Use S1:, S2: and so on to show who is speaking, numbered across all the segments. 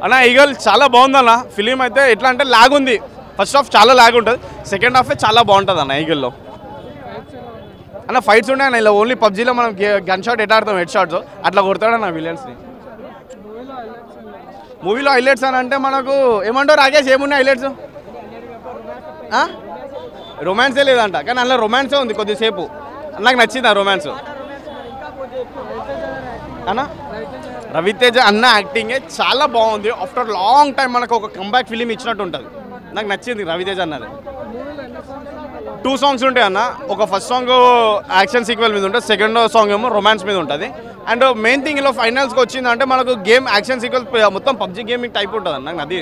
S1: అన్న ఈగల్ చాలా బాగుందన్న ఫిలిం అయితే ఎట్లా అంటే లాగ్ ఉంది. ఫస్ట్ హాఫ్ చాలా లాగ్ ఉంటుంది, సెకండ్ హాఫే చాలా బాగుంటుంది అన్న ఈగల్లో. అన్న ఫైట్స్ ఉన్నాయి అన్న, ఇలా ఓన్లీ పబ్జీలో మనం గన్ షాట్ ఎట్లా ఆడతాం హెడ్ షాట్స్ అట్లా కొడతాడన్న విలియన్స్ని. మూవీలో హైలైట్స్ అని అంటే మనకు ఏమంటారు రాకేష్, ఏమున్నాయి హైలైట్స్? రొమాన్సే లేదంట, కానీ అందులో రొమాన్సే ఉంది కొద్దిసేపు. నాకు నచ్చింది ఆ రొమాన్స్ అన్న. రవితేజ అన్న యాక్టింగే చాలా బాగుంది. ఆఫ్టర్ లాంగ్ టైం మనకు ఒక కంబ్యాక్ ఫిలిం ఇచ్చినట్టు ఉంటుంది. నాకు నచ్చింది రవితేజ అన్నది. 2 సాంగ్స్ ఉంటాయి అన్న. ఒక ఫస్ట్ సాంగ్ యాక్షన్ సీక్వెల్ మీద ఉంటుంది, సెకండ్ సాంగ్ ఏమో రొమాన్స్ మీద ఉంటుంది. అండ్ మెయిన్ థింగ్ ఇలా ఫైనల్స్కి వచ్చిందంటే మనకు గేమ్ యాక్షన్ సీక్వెల్ మొత్తం పబ్జీ గేమింగ్ టైప్ ఉంటుంది అన్న. నాకు అది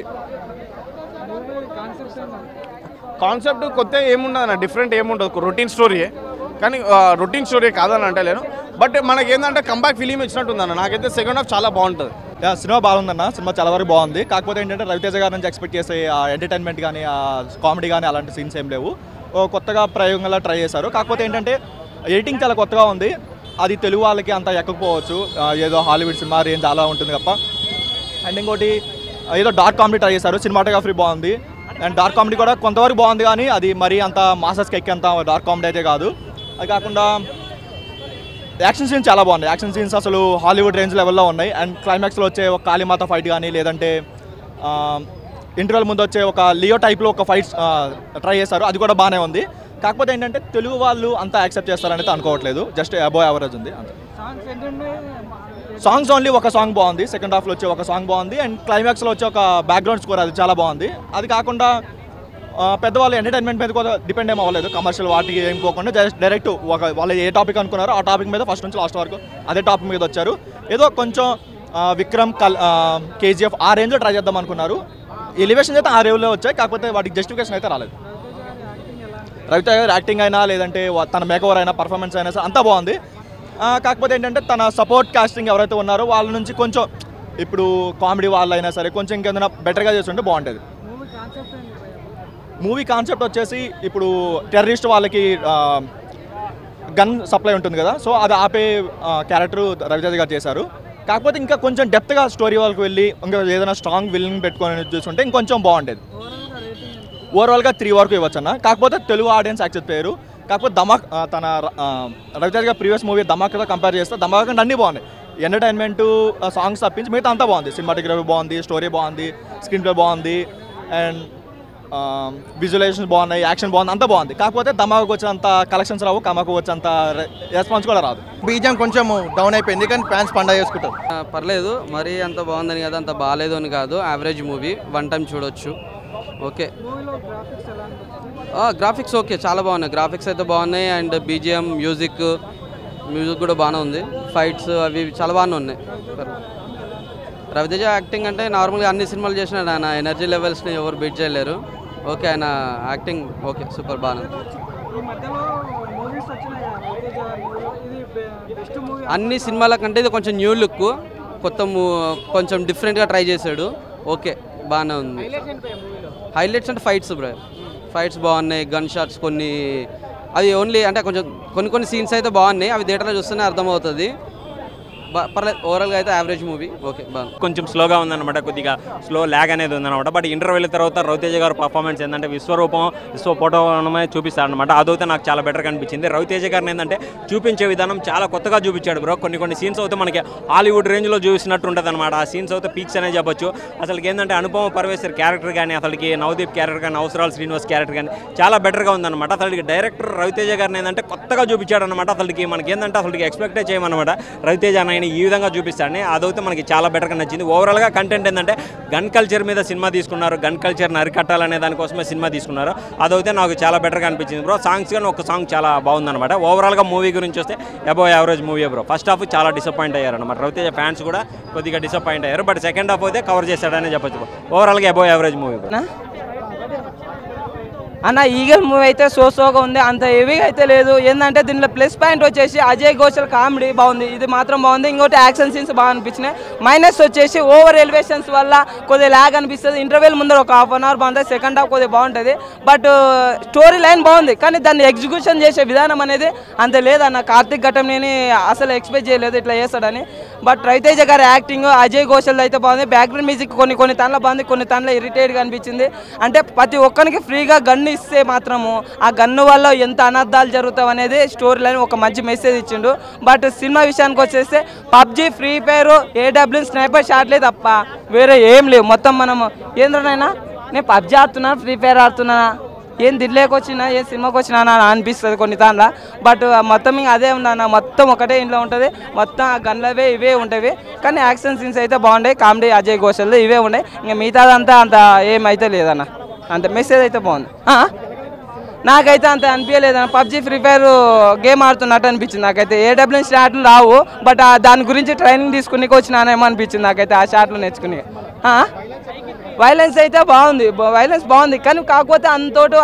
S1: కాన్సెప్ట్ కొత్త ఏముండదు అన్న, డిఫరెంట్ ఏముండదు, రొటీన్ స్టోరీయే. కానీ రొటీన్ స్టోరీ కాదని అంటలేను, బట్ మనకి ఏంటంటే కంబ్యాక్ ఫిలిం ఇచ్చినట్టుందన్న. నాకైతే సెకండ్ హాఫ్ చాలా బాగుంటుంది.
S2: సినిమా బాగుందన్న, సినిమా చాలా వరకు బాగుంది. కాకపోతే ఏంటంటే రవితేజ గారి నుంచి ఎక్స్పెక్ట్ చేసే ఎంటర్టైన్మెంట్ కానీ కామెడీ కానీ అలాంటి సీన్స్ ఏం లేవు. కొత్తగా ప్రయోగంగా ట్రై చేశారు. కాకపోతే ఏంటంటే ఎడిటింగ్ చాలా కొత్తగా ఉంది. అది తెలుగు వాళ్ళకి అంత ఎక్కకపోవచ్చు, ఏదో హాలీవుడ్ సినిమా రేంజ్ అలా ఉంటుంది తప్ప. అండ్ ఇంకోటి ఏదో డార్క్ కామెడీ ట్రై చేశారు, సినిమాటోగ్రఫీ బాగుంది. అండ్ డార్క్ కామెడీ కూడా కొంతవరకు బాగుంది, కానీ అది మరీ అంత మాసెస్కి ఎక్కేంత డార్క్ కామెడీ అయితే కాదు. అది కాకుండా యాక్షన్ సీన్స్ చాలా బాగున్నాయి. యాక్షన్ సీన్స్ అసలు హాలీవుడ్ రేంజ్ లెవెల్లో ఉన్నాయి. అండ్ క్లైమాక్స్లో వచ్చే ఒక కాళీమాత ఫైట్ కానీ, లేదంటే ఇంటర్వెల్ ముందు వచ్చే ఒక లియో టైప్లో ఒక ఫైట్స్ ట్రై చేశారు, అది కూడా బాగానే ఉంది. కాకపోతే ఏంటంటే తెలుగు వాళ్ళు అంతా యాక్సెప్ట్ చేస్తారనేది అనుకోవట్లేదు, జస్ట్ అబోవ్ యావరేజ్ ఉంది అంతే. సాంగ్స్ ఓన్లీ ఒక సాంగ్ బాగుంది, సెకండ్ హాఫ్లో వచ్చే ఒక సాంగ్ బాగుంది. అండ్ క్లైమాక్స్లో వచ్చే ఒక బ్యాక్గ్రౌండ్ స్కోర్ అది చాలా బాగుంది. అది కాకుండా పెద్దవాళ్ళు ఎంటర్టైన్మెంట్ మీద కూడా డిపెండ్ ఏం అవ్వలేదు, కమర్షియల్ వాటికి ఏం పోకుండా డైరెక్ట్ వాళ్ళు ఏ టాపిక్ అనుకున్నారో ఆ టాపిక్ మీద ఫస్ట్ నుంచి లాస్ట్ వరకు అదే టాపిక్ మీద వచ్చారు. ఏదో కొంచెం విక్రమ్ కేజీఎఫ్ ఆ రేంజ్లో ట్రై చేద్దాం అనుకున్నారు. ఎలివేషన్ అయితే ఆ రేంజ్లో వచ్చాయి, కాకపోతే వాటికి జస్టిఫికేషన్ అయితే రాలేదు. రవితేజ గారు యాక్టింగ్ అయినా, లేదంటే తన మేకఓవర్ అయినా, పర్ఫార్మెన్స్ అయినా అంతా బాగుంది. కాకపోతే ఏంటంటే తన సపోర్ట్ కాస్టింగ్ ఎవరైతే ఉన్నారో వాళ్ళ నుంచి కొంచెం ఇప్పుడు కామెడీ వాళ్ళు అయినా సరే కొంచెం ఇంకేదైనా బెటర్గా చేస్తుంటే బాగుంటుంది. మూవీ కాన్సెప్ట్ వచ్చేసి ఇప్పుడు టెర్రరిస్ట్ వాళ్ళకి గన్ సప్లై ఉంటుంది కదా, సో అది ఆపే క్యారెక్టర్ రవితేజ గారు చేశారు. కాకపోతే ఇంకా కొంచెం డెప్త్గా స్టోరీ వాళ్ళకి వెళ్ళి ఇంకా ఏదైనా స్ట్రాంగ్ విల్లింగ్ పెట్టుకొని చూస్తుంటే ఇంకొంచెం బాగుండేది. ఓవరాల్గా 3 వరకు ఇవ్వచ్చు అన్న. కాకపోతే తెలుగు ఆడియన్స్ యాక్సెప్ట్ చేయరు. కాకపోతే ధమాక్ తన రవితేజ గారి ప్రీవియస్ మూవీ ధమాక్తో కంపేర్ చేస్తే ధమాక్ అంటే అన్నీ బాగున్నాయి. ఎంటర్టైన్మెంట్ సాంగ్స్ తప్పించి మిగతా అంతా బాగుంది. సినిమాటోగ్రఫీ బాగుంది, స్టోరీ బాగుంది, స్క్రీన్ ప్లే బాగుంది, అండ్ విజువలైజేషన్ బాగున్నాయి, యాక్షన్ బాగుంది, అంతా బాగుంది. కాకపోతే ధమాకు వచ్చినంత కలెక్షన్స్ రావు, కమాకు వచ్చేంత రెస్పాన్స్ కూడా రాదు. బీజం కొంచెం డౌన్ అయిపోయింది, కానీ ఫ్యాన్స్ పండగ చేసుకుంటారు.
S3: పర్లేదు, మరీ అంత బాగుందని కాదు, అంత బాగాలేదు అని కాదు, యావరేజ్ మూవీ, 1 టైం చూడొచ్చు. ఓకే, గ్రాఫిక్స్ ఓకే, చాలా బాగున్నాయి, గ్రాఫిక్స్ అయితే బాగున్నాయి. అండ్ బీజిఎం మ్యూజిక్ కూడా బాగానే ఉంది. ఫైట్స్ అవి చాలా బాగానే ఉన్నాయి. రవితేజ యాక్టింగ్ అంటే నార్మల్గా అన్ని సినిమాలు చేసినాడు, ఆయన ఎనర్జీ లెవెల్స్ని ఎవరు బీట్ చేయలేరు. ఓకే, ఆయన యాక్టింగ్ ఓకే, సూపర్, బాగానే. అన్ని సినిమాల కంటే ఇది కొంచెం న్యూ లుక్, కొత్త కొంచెం డిఫరెంట్గా ట్రై చేశాడు. ఓకే, బాగానే ఉంది. హైలైట్స్ అంటే ఫైట్స్ బ్రో, ఫైట్స్ బాగున్నాయి, గన్ షాట్స్ కొన్ని, అది ఓన్లీ అంటే కొంచెం కొన్ని సీన్స్ అయితే బాగున్నాయి, అవి థియేటర్లో చూస్తేనే అర్థమవుతుంది. పర్లేదు, ఓవరాల్గా అయితే యావరేజ్ మూవీ. ఓకే, బాగుంది.
S4: కొంచెం స్లోగా ఉందన్నమాట, కొద్దిగా స్లో ల్యాగ్ అనేది ఉందన్నమాట. బట్ ఇంటర్వెల్ తర్వాత రవితేజ గారు పర్ఫార్మెన్స్ ఏంటంటే విశ్వపోటమే చూపిస్తారనమాట. అదైతే నాకు చాలా బెటర్ కనిపించింది. రవితేజ గారిని ఏంటంటే చూపించే విధానం చాలా కొత్తగా చూపించాడు బ్రో. కొన్ని సీన్స్ అయితే మనకి హాలీవుడ్ రేంజ్లో చూసినట్టు ఉంటుంది అనమాట. ఆ సీన్స్ అయితే పీక్స్ అనే చెప్పొచ్చు. అసలుకి ఏంటంటే అనుపమ పరమేశ్వర్ క్యారెక్టర్ కానీ, అసలుకి నవదీప్ క్యారెక్టర్ కానీ, అవసరాలు శ్రీనివాస్ క్యారెక్టర్ కానీ చాలా బెటర్గా ఉందన్నమాట. అసలుకి డైరెక్టర్ రవితేజ గారిని ఏంటంటే కొత్తగా చూపించాడు అనమాట. అసలుకి మనకి ఏంటంటే అసలుకి ఎక్స్పెక్టే చేయమన్నమాట రవితేజ ఈ విధంగా చూపిస్తాడని. అదైతే మనకి చాలా బెటర్గా నచ్చింది. ఓవరాల్గా కంటెంట్ ఏంటంటే గన్ కల్చర్ మీద సినిమా తీసుకున్నారు, గన్ కల్చర్ని అరికట్టాలనే దానికోసమే సినిమా తీసుకున్నారు. అదైతే నాకు చాలా బెటర్గా అనిపించింది బ్రో. సాంగ్స్ కానీ ఒక సాంగ్ చాలా బాగుందన్నమాట. ఓవరాల్గా మూవీ గురించి వస్తే above average movie bro. First half చాలా డిసప్పాయింట్ అయ్యారన్నమాట, రవితేజ ఫ్యాన్స్ కూడా కొద్దిగా డిసప్పాయింట్ అయ్యారు. బట్ సెకండ్ హాఫ్ అయితే కవర్ చేశాడనే చెప్పొచ్చు. ఓవరాల్గా అబోవ్ యావరేజ్ మూవీ బ్రో.
S5: అన్న ఈగల్ మూవీ అయితే సోగా ఉంది, అంత హెవీగా అయితే లేదు. ఏంటంటే దీనిలో ప్లస్ పాయింట్ వచ్చేసి అజయ్ ఘోషల్ కామెడీ బాగుంది, ఇది మాత్రం బాగుంది. ఇంకోటి యాక్షన్ సీన్స్ బాగా అనిపించినాయి. మైనస్ వచ్చేసి ఓవర్ ఎలివేషన్స్ వల్ల కొద్దిగా ల్యాగ్ అనిపిస్తుంది. ఇంటర్వెల్ ముందర ఒక ½ అవర్ బాగుంటుంది, సెకండ్ హాఫ్ కొద్దిగా బాగుంటుంది. బట్ స్టోరీ లైన్ బాగుంది, కానీ దాన్ని ఎగ్జిక్యూషన్ చేసే విధానం అనేది అంత లేదన్న. కార్తిక్ ఘటంనేని అసలు ఎక్స్పెక్ట్ చేయలేదు ఇట్లా చేస్తాడని. బట్ రవితేజ గారి యాక్టింగ్, అజయ్ ఘోషల్ అయితే బాగుంది. బ్యాక్గ్రౌండ్ మ్యూజిక్ కొన్ని తనలో బాగుంది, కొన్ని తనలో ఇరిటేట్గా అనిపించింది. అంటే ప్రతి ఒక్కరికి ఫ్రీగా గన్ను ఇస్తే మాత్రము ఆ గన్ను వల్ల ఎంత అనర్థాలు జరుగుతావు అనేది స్టోరీ లైన్ ఒక మంచి మెసేజ్ ఇచ్చిండు. బట్ సినిమా విషయానికి వచ్చేస్తే పబ్జీ, ఫ్రీ ఫైర్, ఏడబ్ల్యూ, స్నైపర్ షాట్లే తప్ప వేరే ఏం లేవు. మొత్తం మనము ఏంద్రనైనా నేను పబ్జీ ఆడుతున్నా, ఫ్రీ ఫైర్ ఆడుతున్నా, ఏం దిల్లేకి వచ్చినా, ఏం సినిమాకి వచ్చినా అని అనిపిస్తుంది కొన్ని దానిలో. బట్ మొత్తం ఇంకా అదే ఉందన్న, మొత్తం ఒకటే ఇంట్లో ఉంటుంది, మొత్తం ఆ గన్లవే ఇవే ఉంటాయి. కానీ యాక్షన్ సీన్స్ అయితే బాగుంటాయి, కామెడీ అజయ్ ఘోషల్ ఇవే ఉన్నాయి. ఇంకా మిగతాదంతా అంత ఏమైతే లేదన్న, అంత మెసేజ్ అయితే బాగుంది. నాకైతే అంత అనిపించలేదన్న. పబ్జీ, ఫ్రీ ఫైర్ గేమ్ ఆడుతున్నట్టు అనిపించింది నాకైతే. ఏడబ్ల్యూ షాట్లు రావు, బట్ దాని గురించి ట్రైనింగ్ తీసుకుని వచ్చినానేమో అనిపించింది నాకైతే, ఆ షాట్లు నేర్చుకుని. వైలెన్స్ అయితే బాగుంది, వైలెన్స్ బాగుంది, కానీ కాకపోతే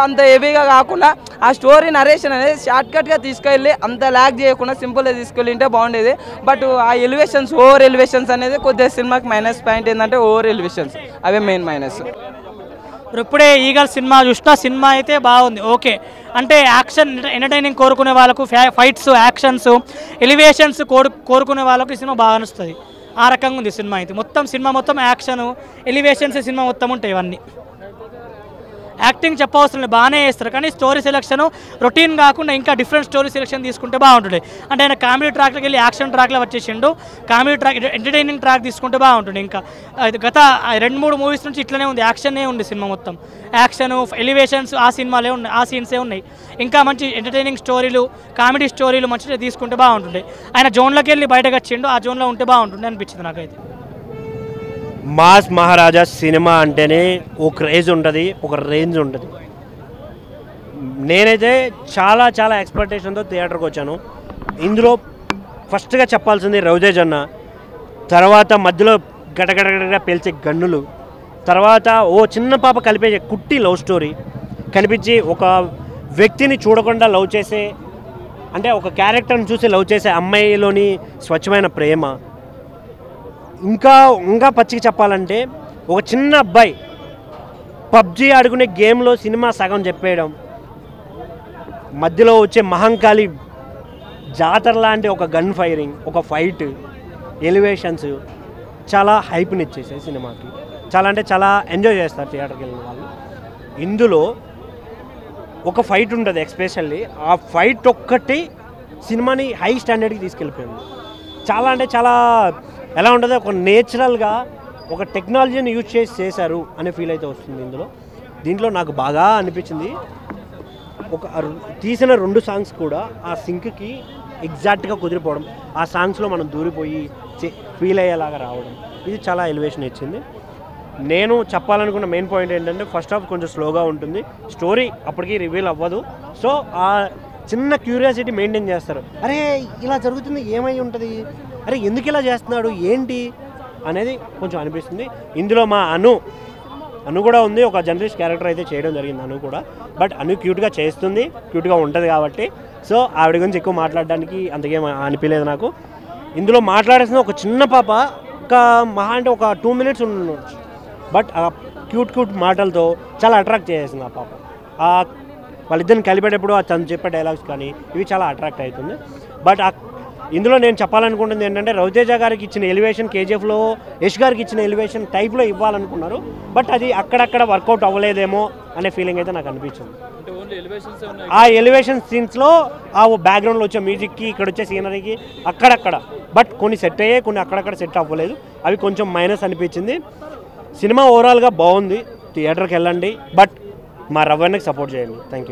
S5: అంత హెవీగా కాకుండా ఆ స్టోరీ నరేషన్ అనేది షార్ట్కట్గా తీసుకెళ్ళి అంత ల్యాగ్ చేయకుండా సింపుల్గా తీసుకెళ్ళి ఉంటే బాగుండేది. బట్ ఆ ఎలివేషన్స్, ఓవర్ ఎలివేషన్స్ అనేది కొద్దిగా సినిమాకి మైనస్ పాయింట్ ఏంటంటే ఓవర్ ఎలివేషన్స్, అవే మెయిన్ మైనస్.
S6: ఇప్పుడే ఈగల్ సినిమా చూసిన, సినిమా అయితే బాగుంది, ఓకే. అంటే యాక్షన్ ఎంటర్టైనింగ్ కోరుకునే వాళ్ళకు, ఫైట్స్, యాక్షన్స్, ఎలివేషన్స్ కోరుకునే వాళ్ళకు ఈ సినిమా బాగా నచ్చుతుంది. ఆ రకంగా ఉంది సినిమా అయితే. సినిమా మొత్తం యాక్షన్, ఎలివేషన్స్ సినిమా మొత్తం ఉంటాయి. ఇవన్నీ యాక్టింగ్ చెప్పవసరం లేదు, బాగానే చేస్తారు. కానీ స్టోరీ సెలెక్షన్ రొటీన్ కాకుండా ఇంకా డిఫరెంట్ స్టోరీ సెలెక్షన్ తీసుకుంటే బాగుంటుంది. అంటే ఆయన కామెడీ ట్రాక్లోకి వెళ్ళి యాక్షన్ ట్రాక్లో వచ్చేసిండు, కామెడీ ట్రాక్, ఎంటర్టైనింగ్ ట్రాక్ తీసుకుంటే బాగుంటుంది. ఇంకా గత 2-3 మూవీస్ నుంచి ఇట్లనే ఉంది, యాక్షనే ఉంది సినిమా మొత్తం. యాక్షన్, ఎలివేషన్స్ ఆ సినిమాలే ఉన్నాయి, ఆ సీన్సే ఉన్నాయి. ఇంకా మంచి ఎంటర్టైనింగ్ స్టోరీలు, కామెడీ స్టోరీలు మంచిగా తీసుకుంటే బాగుంటుంది. ఆయన జోన్లోకి వెళ్ళి బయటకు వచ్చిండు, ఆ జోన్లో ఉంటే బాగుంటుంది అనిపించింది నాకైతే.
S7: మాస్ మహారాజా సినిమా అంటేనే ఒక క్రేజ్ ఉంటుంది, ఒక రేంజ్ ఉంటుంది. నేనైతే చాలా ఎక్స్పెక్టేషన్తో థియేటర్కి వచ్చాను. ఇందులో ఫస్ట్గా చెప్పాల్సింది రవితేజ్ అన్న, తర్వాత మధ్యలో గడగడగడగా పేల్చే గన్నులు, తర్వాత ఓ చిన్న పాప కలిపే కుట్టి లవ్ స్టోరీ కనిపించి, ఒక వ్యక్తిని చూడకుండా లవ్ చేసే, అంటే ఒక క్యారెక్టర్ని చూసి లవ్ చేసే అమ్మాయిలోని స్వచ్ఛమైన ప్రేమ. ఇంకా పచ్చికి చెప్పాలంటే ఒక చిన్న అబ్బాయి పబ్జీ ఆడుకునే గేమ్లో సినిమా సగం చెప్పేయడం, మధ్యలో వచ్చే మహంకాళి జాతర లాంటి ఒక గన్ ఫైరింగ్, ఒక ఫైట్, ఎలివేషన్స్ చాలా హైప్నిచ్చేసాయి సినిమాకి. చాలా ఎంజాయ్ చేస్తారు థియేటర్కి వెళ్ళిన వాళ్ళు. ఇందులో ఒక ఫైట్ ఉంటుంది ఎస్పెషల్లీ, ఆ ఫైట్ ఒక్కటి సినిమాని హై స్టాండర్డ్కి తీసుకెళ్ళిపోయింది. చాలా ఎలా ఉంటుందో, ఒక నేచురల్గా ఒక టెక్నాలజీని యూజ్ చేశారు అనే ఫీల్ అయితే వస్తుంది దీంట్లో నాకు బాగా అనిపించింది. తీసిన 2 సాంగ్స్ కూడా ఆ సింక్కి ఎగ్జాక్ట్గా కుదిరిపోవడం, ఆ సాంగ్స్లో మనం దూరిపోయి ఫీల్ అయ్యేలాగా రావడం, ఇది చాలా ఎలివేషన్ ఇచ్చింది. నేను చెప్పాలనుకున్న మెయిన్ పాయింట్ ఏంటంటే, ఫస్ట్ హాఫ్ కొంచెం స్లోగా ఉంటుంది, స్టోరీ అప్పటికి రివీల్ అవ్వదు. సో ఆ చిన్న క్యూరియాసిటీ మెయింటైన్ చేస్తారు. అరే ఇలా జరుగుతుంది, ఏమై ఉంటుంది, అరే ఎందుకు ఇలా చేస్తున్నాడు, ఏంటి అనేది కొంచెం అనిపిస్తుంది. ఇందులో మా అను కూడా ఉంది, ఒక జర్నలిస్ట్ క్యారెక్టర్ అయితే చేయడం జరిగింది అను కూడా. బట్ అను క్యూట్గా చేస్తుంది, క్యూట్గా ఉంటుంది కాబట్టి సో ఆవిడ గురించి ఎక్కువ మాట్లాడడానికి అంతకేం అనిపించలేదు నాకు. ఇందులో మాట్లాడేసిన ఒక చిన్న పాప మహా అంటే ఒక 2 minutes ఉండొచ్చు, బట్ ఆ క్యూట్ మాటలతో చాలా అట్రాక్ట్ చేసేసింది ఆ పాప. వాళ్ళిద్దరిని కలిపేటప్పుడు తను చెప్పే డైలాగ్స్ కానీ ఇవి చాలా అట్రాక్ట్ అవుతుంది. బట్ ఇందులో నేను చెప్పాలనుకుంటుంది ఏంటంటే, రవితేజ గారికి ఇచ్చిన ఎలివేషన్ కేజీఎఫ్లో యష్ గారికి ఇచ్చిన ఎలివేషన్ టైప్లో ఇవ్వాలనుకున్నారు, బట్ అది అక్కడక్కడ వర్కౌట్ అవ్వలేదేమో అనే ఫీలింగ్ అయితే నాకు అనిపించింది. ఆ ఎలివేషన్ సీన్స్లో ఆ బ్యాక్గ్రౌండ్లో వచ్చే మ్యూజిక్కి, ఇక్కడ వచ్చే సీనరీకి అక్కడక్కడ, బట్ కొన్ని సెట్ అయ్యాయి, కొన్ని అక్కడక్కడ సెట్ అవ్వలేదు, అవి కొంచెం మైనస్ అనిపించింది. సినిమా ఓవరాల్గా బాగుంది, థియేటర్కి వెళ్ళండి, బట్ మా రవ్వన్నకి సపోర్ట్ చేయండి. Thank you.